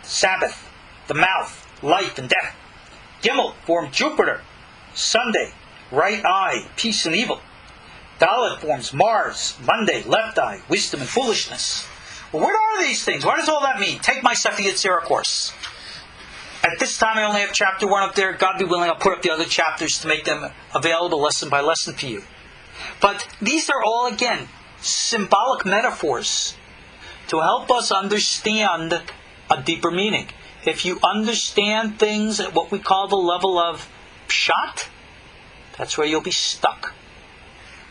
Sabbath, the mouth, life and death. Gimel formed Jupiter, Sunday, right eye, peace and evil. Dalet forms Mars, Monday, left eye, wisdom and foolishness. Well, what are these things? What does all that mean? Take my Sefer Yetzirah course. At this time I only have chapter 1 up there. God be willing, I'll put up the other chapters to make them available lesson by lesson for you. But these are all, again, symbolic metaphors to help us understand a deeper meaning. If you understand things at what we call the level of Pshat, that's where you'll be stuck.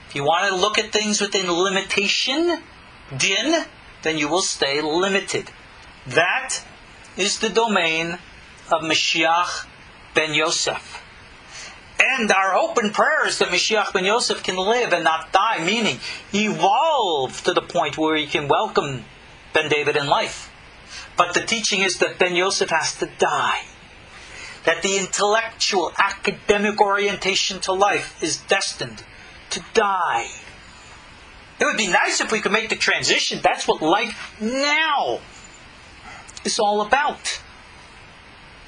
If you want to look at things within limitation, Din, then you will stay limited. That is the domain of Mashiach Ben Yosef. And our hope and prayer is that Mashiach Ben Yosef can live and not die, meaning evolve to the point where he can welcome Ben David in life. But the teaching is that Ben Yosef has to die. That the intellectual, academic orientation to life is destined to die. It would be nice if we could make the transition. That's what life now is all about.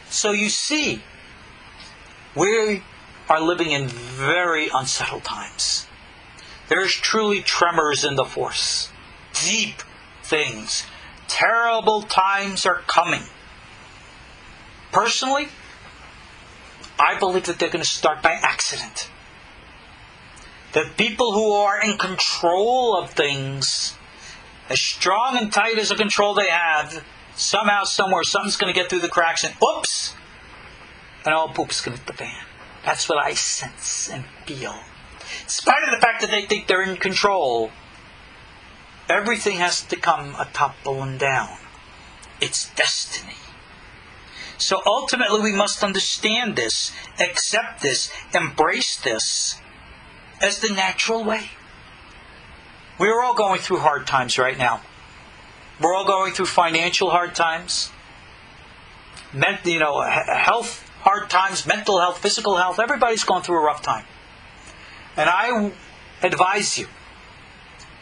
So you see, we are living in very unsettled times. There's truly tremors in the force. Deep things. Terrible times are coming. Personally, I believe that they're going to start by accident. That people who are in control of things, as strong and tight as the control they have, somehow, somewhere, something's going to get through the cracks and oops! And all poop's going to hit the fan. That's what I sense and feel. In spite of the fact that they think they're in control, everything has to come a toppling down. It's destiny. So ultimately we must understand this, accept this, embrace this as the natural way. We're all going through hard times right now. We're all going through financial hard times, health hard times, mental health, physical health. Everybody's going through a rough time. And I advise you,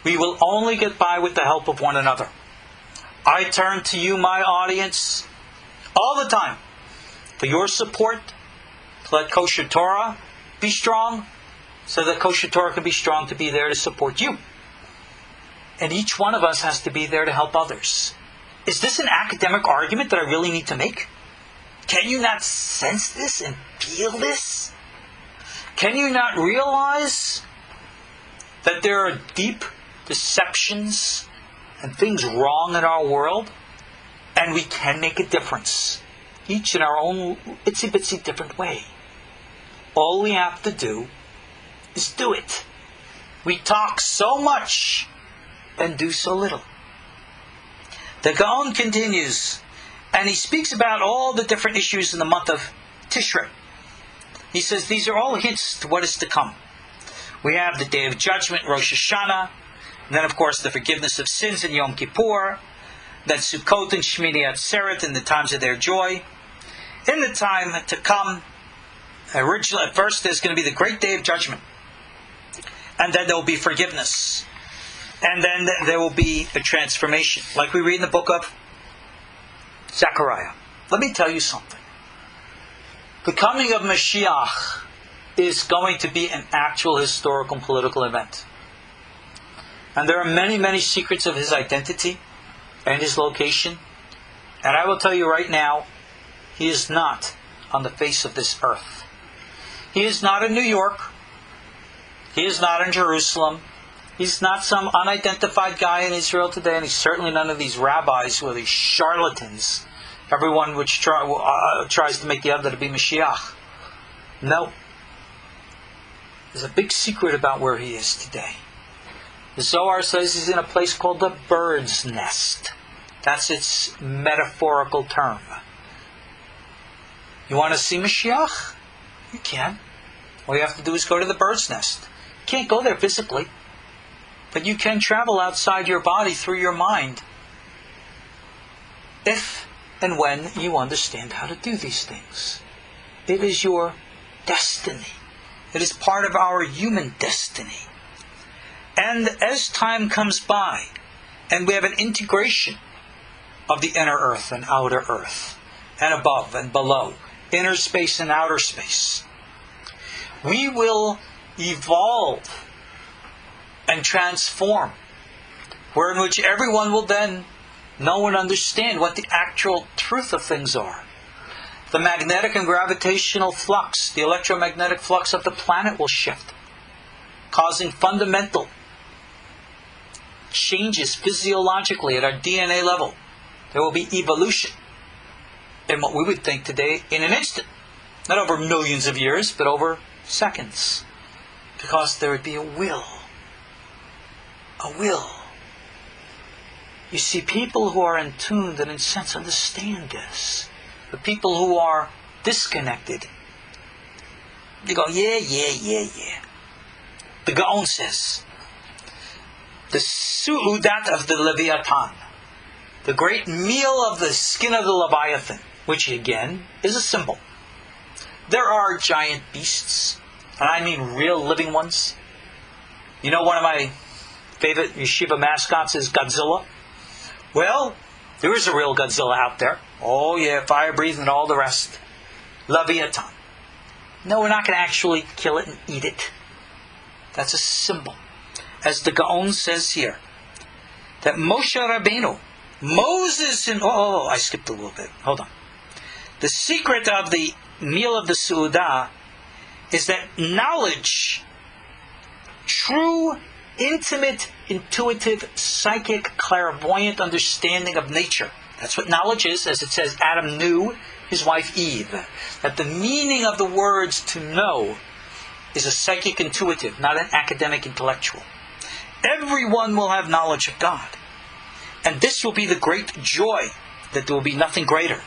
we will only get by with the help of one another. I turn to you, my audience, all the time for your support, Let KosherTorah be strong, so that KosherTorah can be strong to be there to support you. And each one of us has to be there to help others. Is this an academic argument that I really need to make? Can you not sense this and feel this? Can you not realize that there are deep deceptions and things wrong in our world? And we can make a difference, each in our own itsy-bitsy different way. All we have to do is do it. We talk so much and do so little. The Gaon continues, and he speaks about all the different issues in the month of Tishrei. He says these are all hints to what is to come. We have the Day of Judgment, Rosh Hashanah, and then of course the forgiveness of sins in Yom Kippur, then Sukkot and Shmini Atzeret in the times of their joy. In the time to come, originally at first there's going to be the great Day of Judgment, and then there will be forgiveness, and then there will be a transformation, like we read in the book of Zechariah. Let me tell you something. The coming of Mashiach is going to be an actual historical and political event. And there are many, many secrets of his identity and his location. And I will tell you right now, he is not on the face of this earth. He is not in New York. He is not in Jerusalem. He's not some unidentified guy in Israel today, and he's certainly none of these rabbis who are these charlatans. Everyone which tries to make the other to be Mashiach. No. There's a big secret about where he is today. The Zohar says he's in a place called the bird's nest. That's its metaphorical term. You want to see Mashiach? You can. All you have to do is go to the bird's nest. You can't go there physically, but you can travel outside your body through your mind if and when you understand how to do these things. It is your destiny. It is part of our human destiny. And as time comes by, and we have an integration of the inner earth and outer earth, and above and below, inner space and outer space, we will evolve and transform, wherein which everyone will then know and understand what the actual truth of things are. The magnetic and gravitational flux, the electromagnetic flux of the planet will shift, causing fundamental changes physiologically at our DNA level. There will be evolution in what we would think today in an instant. Not over millions of years, but over seconds. Because there would be a will. A will. You see, people who are in tune and in sense understand this. The people who are disconnected, they go, yeah. The Gaon says, the su'udat of the Leviathan, the great meal of the skin of the Leviathan, which again is a symbol. There are giant beasts, and I mean real living ones. You know, one of my favorite yeshiva mascots is Godzilla. Well, there is a real Godzilla out there. Oh yeah, fire breathing and all the rest. Leviathan. No, we're not going to actually kill it and eat it. That's a symbol. As the Gaon says here, that Moshe Rabbeinu, Moses and... Oh, I skipped a little bit. Hold on. The secret of the meal of the Su'udah is that knowledge, true, intimate, intuitive, psychic, clairvoyant understanding of nature. That's what knowledge is, as it says Adam knew his wife Eve. That the meaning of the words to know is a psychic intuitive, not an academic intellectual. Everyone will have knowledge of God. And this will be the great joy, that there will be nothing greater.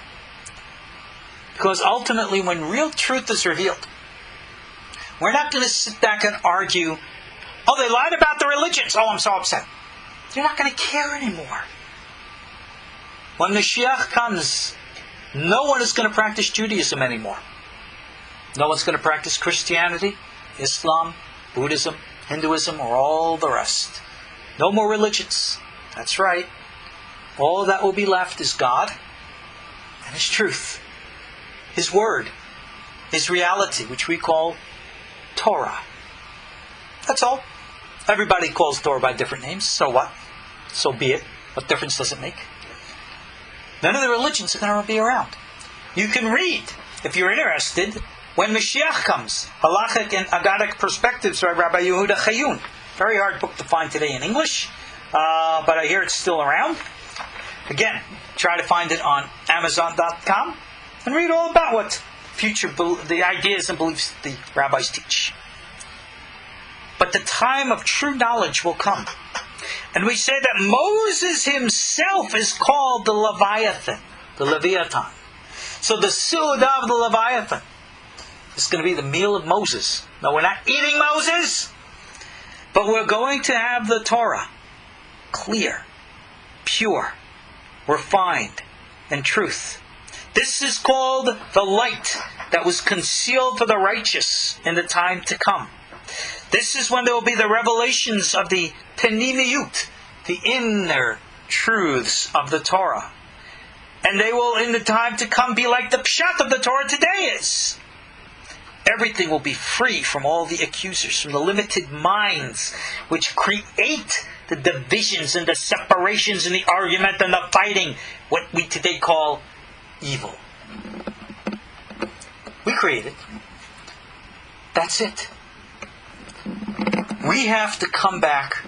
Because ultimately, when real truth is revealed, we're not going to sit back and argue, oh, they lied about the religions. Oh, I'm so upset. You're not going to care anymore. When Mashiach comes, no one is going to practice Judaism anymore. No one's going to practice Christianity, Islam, Buddhism, Hinduism, or all the rest. No more religions. That's right. All that will be left is God and His truth, His Word, is reality, which we call Torah. That's all. Everybody calls Torah by different names. So what? So be it. What difference does it make? None of the religions are going to be around. You can read, if you're interested, when Mashiach comes. Halachic and Agadic Perspectives by Rabbi Yehuda Chayun. Very hard book to find today in English, but I hear it's still around. Again, try to find it on Amazon.com and read all about what the ideas and beliefs the rabbis teach. But the time of true knowledge will come. And we say that Moses himself is called the Leviathan, the Leviathan. So the Su'udah of the Leviathan is going to be the meal of Moses. No, we're not eating Moses, but we're going to have the Torah, clear, pure, refined, and truth. This is called the light that was concealed for the righteous in the time to come. This is when there will be the revelations of the penimiyut, the inner truths of the Torah. And they will, in the time to come, be like the Pshat of the Torah today is. Everything will be free from all the accusers, from the limited minds which create the divisions and the separations and the argument and the fighting, what we today call evil. We create it. That's it. We have to come back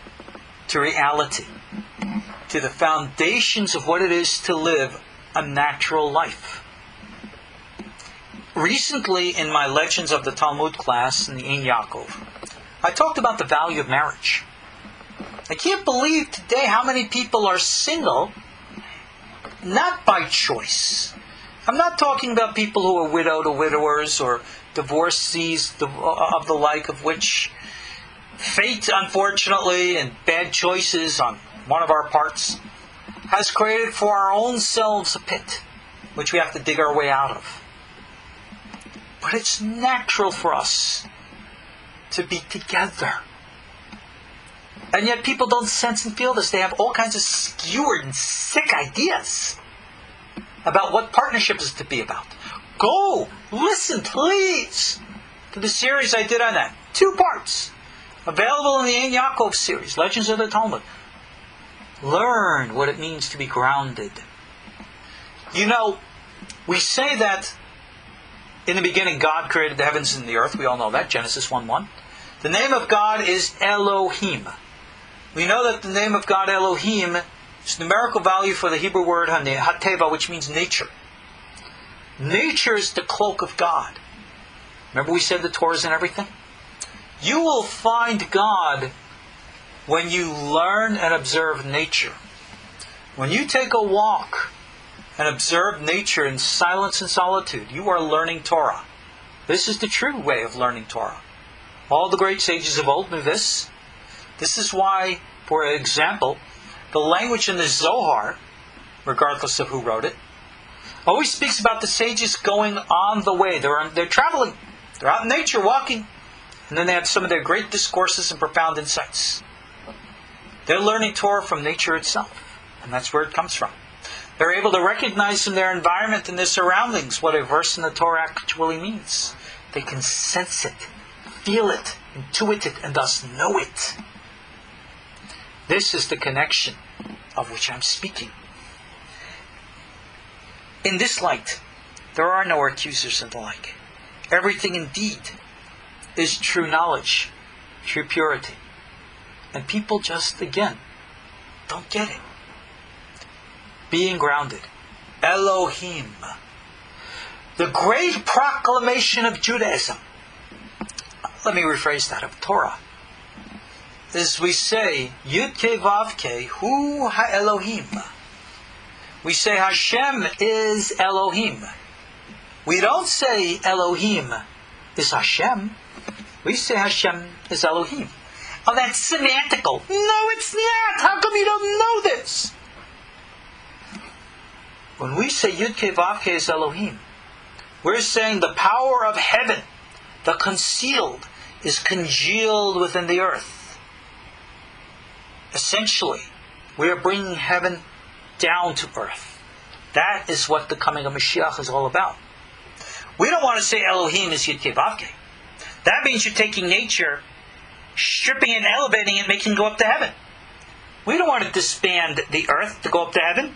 to reality, to the foundations of what it is to live a natural life. Recently, in my Legends of the Talmud class in the Ein Yaakov, I talked about the value of marriage. I can't believe today how many people are single, not by choice. I'm not talking about people who are widowed or widowers or divorcees of the like, of which fate, unfortunately, and bad choices on one of our parts has created for our own selves a pit, which we have to dig our way out of. But it's natural for us to be together. And yet people don't sense and feel this. They have all kinds of skewered and sick ideas about what partnership is to be about. Go, listen, please, to the series I did on that. 2 parts. Available in the Ein Yaakov series, Legends of the Talmud. Learn what it means to be grounded. You know, we say that in the beginning God created the heavens and the earth. We all know that, Genesis 1:1. The name of God is Elohim. We know that the name of God, Elohim, is numerical value for the Hebrew word Hateva, which means nature. Nature is the cloak of God. Remember we said the Torah is in everything? You will find God when you learn and observe nature. When you take a walk and observe nature in silence and solitude, you are learning Torah. This is the true way of learning Torah. All the great sages of old knew this. This is why, for example, the language in the Zohar, regardless of who wrote it, always speaks about the sages going on the way. They're traveling. They're out in nature walking. And then they have some of their great discourses and profound insights. They're learning Torah from nature itself. And that's where it comes from. They're able to recognize from their environment and their surroundings what a verse in the Torah actually means. They can sense it, feel it, intuit it, and thus know it. This is the connection of which I'm speaking. In this light, there are no accusers and the like. Everything indeed is true knowledge, true purity. And people just, again, don't get it. Being grounded. Elohim. The great proclamation of Judaism. Let me rephrase that, of Torah. Is we say, Yud Ke Vav Ke, Hu Ha-Elohim. We say Hashem is Elohim. We don't say Elohim is Hashem. We say Hashem is Elohim. Oh, that's semantical. No, it's not. How come you don't know this? When we say Yud Ke Vav Ke is Elohim, we're saying the power of heaven, the concealed, is congealed within the earth. Essentially, we are bringing heaven down to earth. That is what the coming of Mashiach is all about. We don't want to say Elohim is Yud Kei Vav Kei. That means you're taking nature, stripping it and elevating it, making it go up to heaven. We don't want to disband the earth to go up to heaven.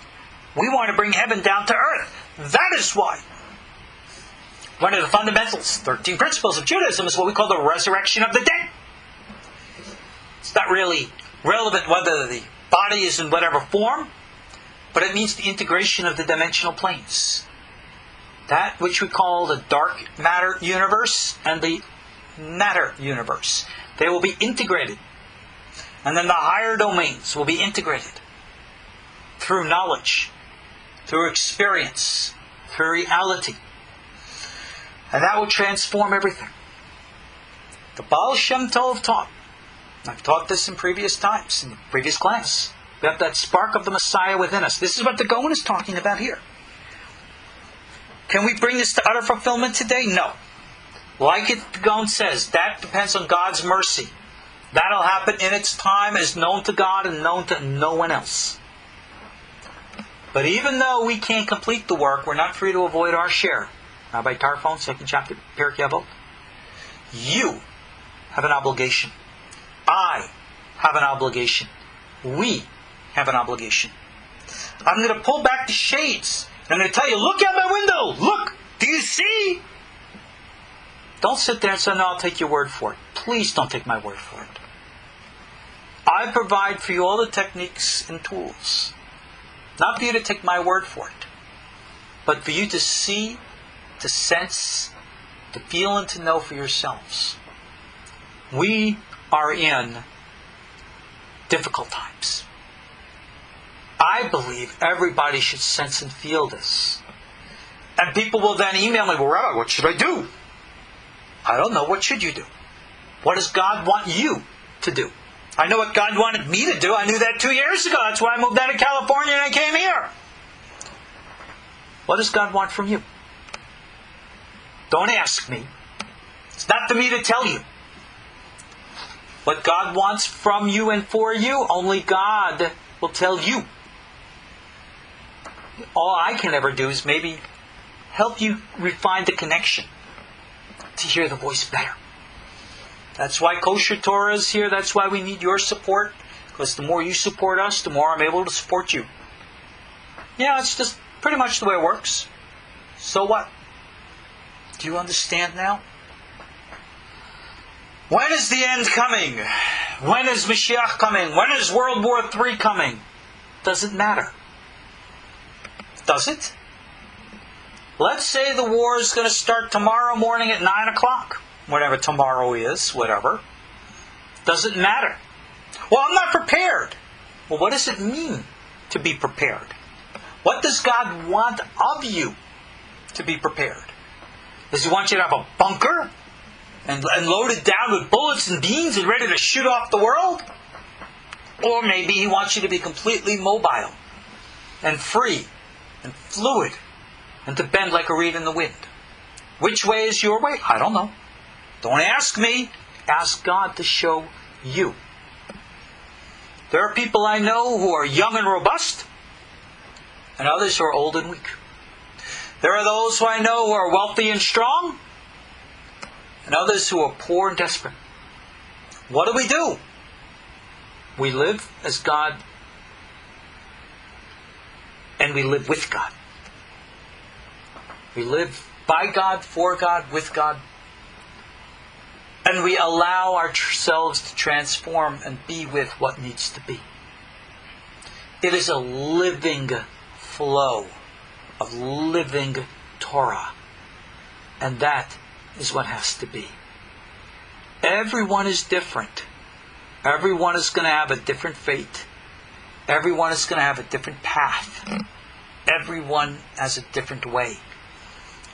We want to bring heaven down to earth. That is why. One of the fundamentals, 13 principles of Judaism, is what we call the resurrection of the dead. It's not really relevant whether the body is in whatever form, but it means the integration of the dimensional planes. That which we call the dark matter universe and the matter universe. They will be integrated. And then the higher domains will be integrated through knowledge, through experience, through reality. And that will transform everything. The Baal Shem Tov taught. I've taught this in previous times, in the previous class. We have that spark of the Messiah within us. This is what the Gaon is talking about here. Can we bring this to utter fulfillment today? No. Like the Gaon says, that depends on God's mercy. That'll happen in its time, as known to God and known to no one else. But even though we can't complete the work, we're not free to avoid our share. Rabbi Tarfon, 2nd chapter, Pirkei Avot. You have an obligation. I have an obligation. We have an obligation. I'm going to pull back the shades. I'm going to tell you, look out my window. Look. Do you see? Don't sit there and say, no, I'll take your word for it. Please don't take my word for it. I provide for you all the techniques and tools. Not for you to take my word for it, but for you to see, to sense, to feel, and to know for yourselves. We are in difficult times. I believe everybody should sense and feel this. And people will then email me, well, Rabbi, what should I do? I don't know. What should you do? What does God want you to do? I know what God wanted me to do. I knew that 2 years ago. That's why I moved out of California and I came here. What does God want from you? Don't ask me. It's not for me to tell you. What God wants from you and for you, only God will tell you. All I can ever do is maybe help you refine the connection to hear the voice better. That's why KosherTorah is here. That's why we need your support. Because the more you support us, the more I'm able to support you. Yeah, it's just pretty much the way it works. So what? Do you understand now? When is the end coming? When is Mashiach coming? When is World War III coming? Doesn't matter. Does it? Let's say the war is going to start tomorrow morning at 9 o'clock. Whatever tomorrow is, whatever. Doesn't matter. Well, I'm not prepared. Well, what does it mean to be prepared? What does God want of you to be prepared? Does He want you to have a bunker and loaded down with bullets and beans and ready to shoot off the world? Or maybe He wants you to be completely mobile and free and fluid and to bend like a reed in the wind. Which way is your way? I don't know. Don't ask me. Ask God to show you. There are people I know who are young and robust, and others who are old and weak. There are those who I know who are wealthy and strong, and others who are poor and desperate. What do? We live as God, and we live with God. We live by God, for God, with God. And we allow ourselves to transform and be with what needs to be. It is a living flow of living Torah. And that is what has to be. Everyone is different. Everyone is going to have a different fate. Everyone is going to have a different path. Everyone has a different way.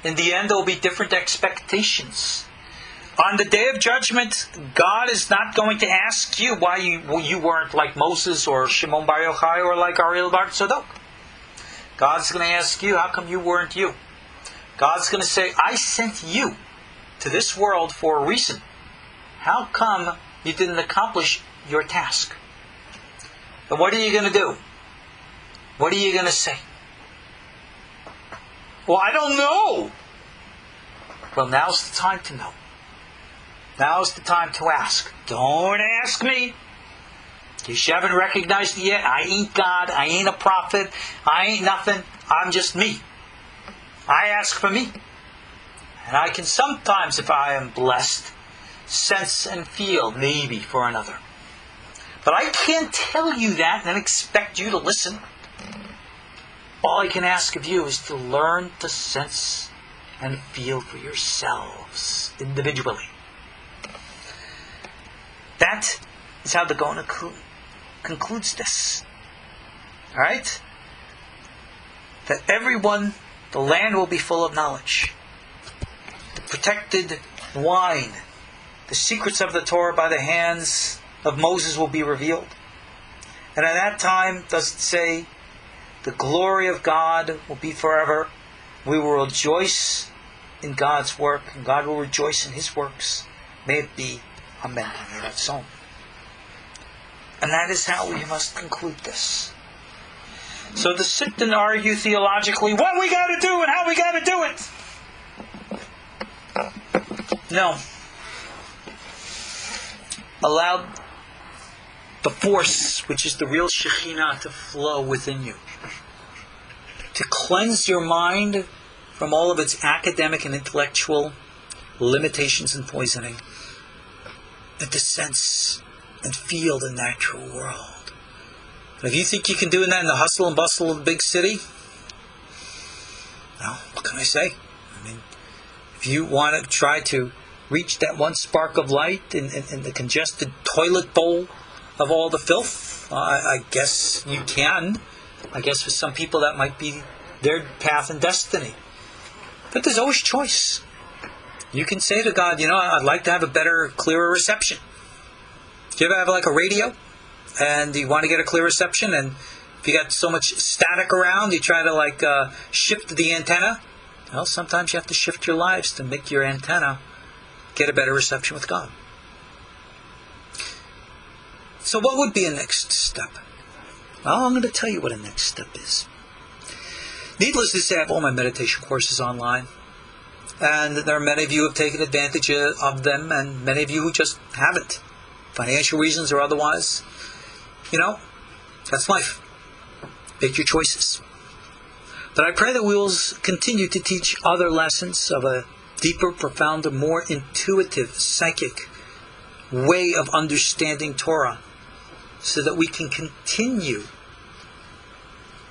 In the end, there will be different expectations. On the day of judgment, God is not going to ask you why you weren't like Moses or Shimon Bar Yochai or like Ariel bar Tzadok. God's going to ask you, how come you weren't you? God's going to say, I sent you to this world for a reason. How come you didn't accomplish your task? And what are you going to do? What are you going to say? Well, I don't know. Well, now's the time to know. Now's the time to ask. Don't ask me. You haven't recognized it yet. I ain't God. I ain't a prophet. I ain't nothing. I'm just me. I ask for me. And I can sometimes, if I am blessed, sense and feel maybe for another. But I can't tell you that and expect you to listen. All I can ask of you is to learn to sense and feel for yourselves individually. That is how the Gaon concludes this. Alright? That everyone, the land will be full of knowledge. The protected wine, the secrets of the Torah by the hands of Moses will be revealed. And at that time, does it say, the glory of God will be forever. We will rejoice in God's work, and God will rejoice in His works. May it be. Amen. May that so. And that is how we must conclude this. So to sit and argue theologically what we got to do and how we got to do it. No. Allow the force, which is the real Shekhinah, to flow within you. To cleanse your mind from all of its academic and intellectual limitations and poisoning. And to sense and feel the natural world. And if you think you can do that in the hustle and bustle of the big city, well, what can I say? I mean, if you want to try to reach that one spark of light in the congested toilet bowl of all the filth, I guess you can. I guess for some people that might be their path and destiny. But there's always choice. You can say to God, I'd like to have a better, clearer reception. Do you ever have like a radio and you want to get a clear reception, and if you got so much static around, you try to shift the antenna? Well, sometimes you have to shift your lives to make your antenna get a better reception with God. So what would be a next step? Well, I'm going to tell you what a next step is. Needless to say, I have all my meditation courses online. And there are many of you who have taken advantage of them, and many of you who just haven't. Financial reasons or otherwise. That's life. Make your choices. But I pray that we will continue to teach other lessons of a deeper, profounder, more intuitive, psychic way of understanding Torah, so that we can continue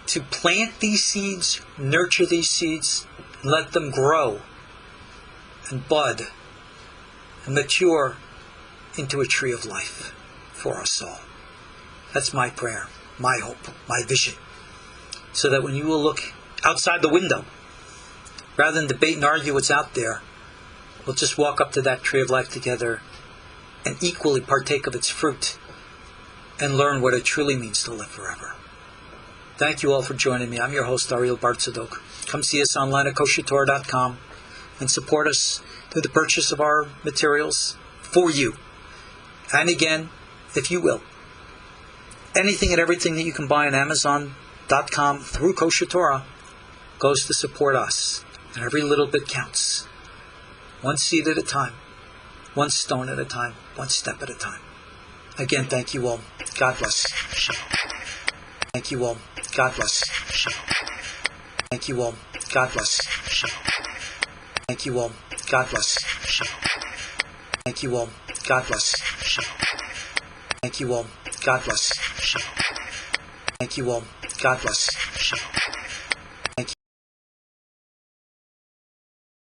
to plant these seeds, nurture these seeds, and let them grow and bud and mature into a tree of life for us all. That's my prayer, my hope, my vision. So that when you will look outside the window, rather than debate and argue what's out there, we'll just walk up to that tree of life together and equally partake of its fruit and learn what it truly means to live forever. Thank you all for joining me. I'm your host, Ariel Tzadok. Come see us online at KosherTorah.com and support us through the purchase of our materials for you. And again, if you will, anything and everything that you can buy on Amazon.com through KosherTorah goes to support us. And every little bit counts. One seed at a time. One stone at a time. One step at a time. Again, thank you all. God bless. Thank you all. God bless. Thank you all. God bless. Thank you all. God bless. Thank you all. God bless. Thank you all. God bless. Thank you all. God bless.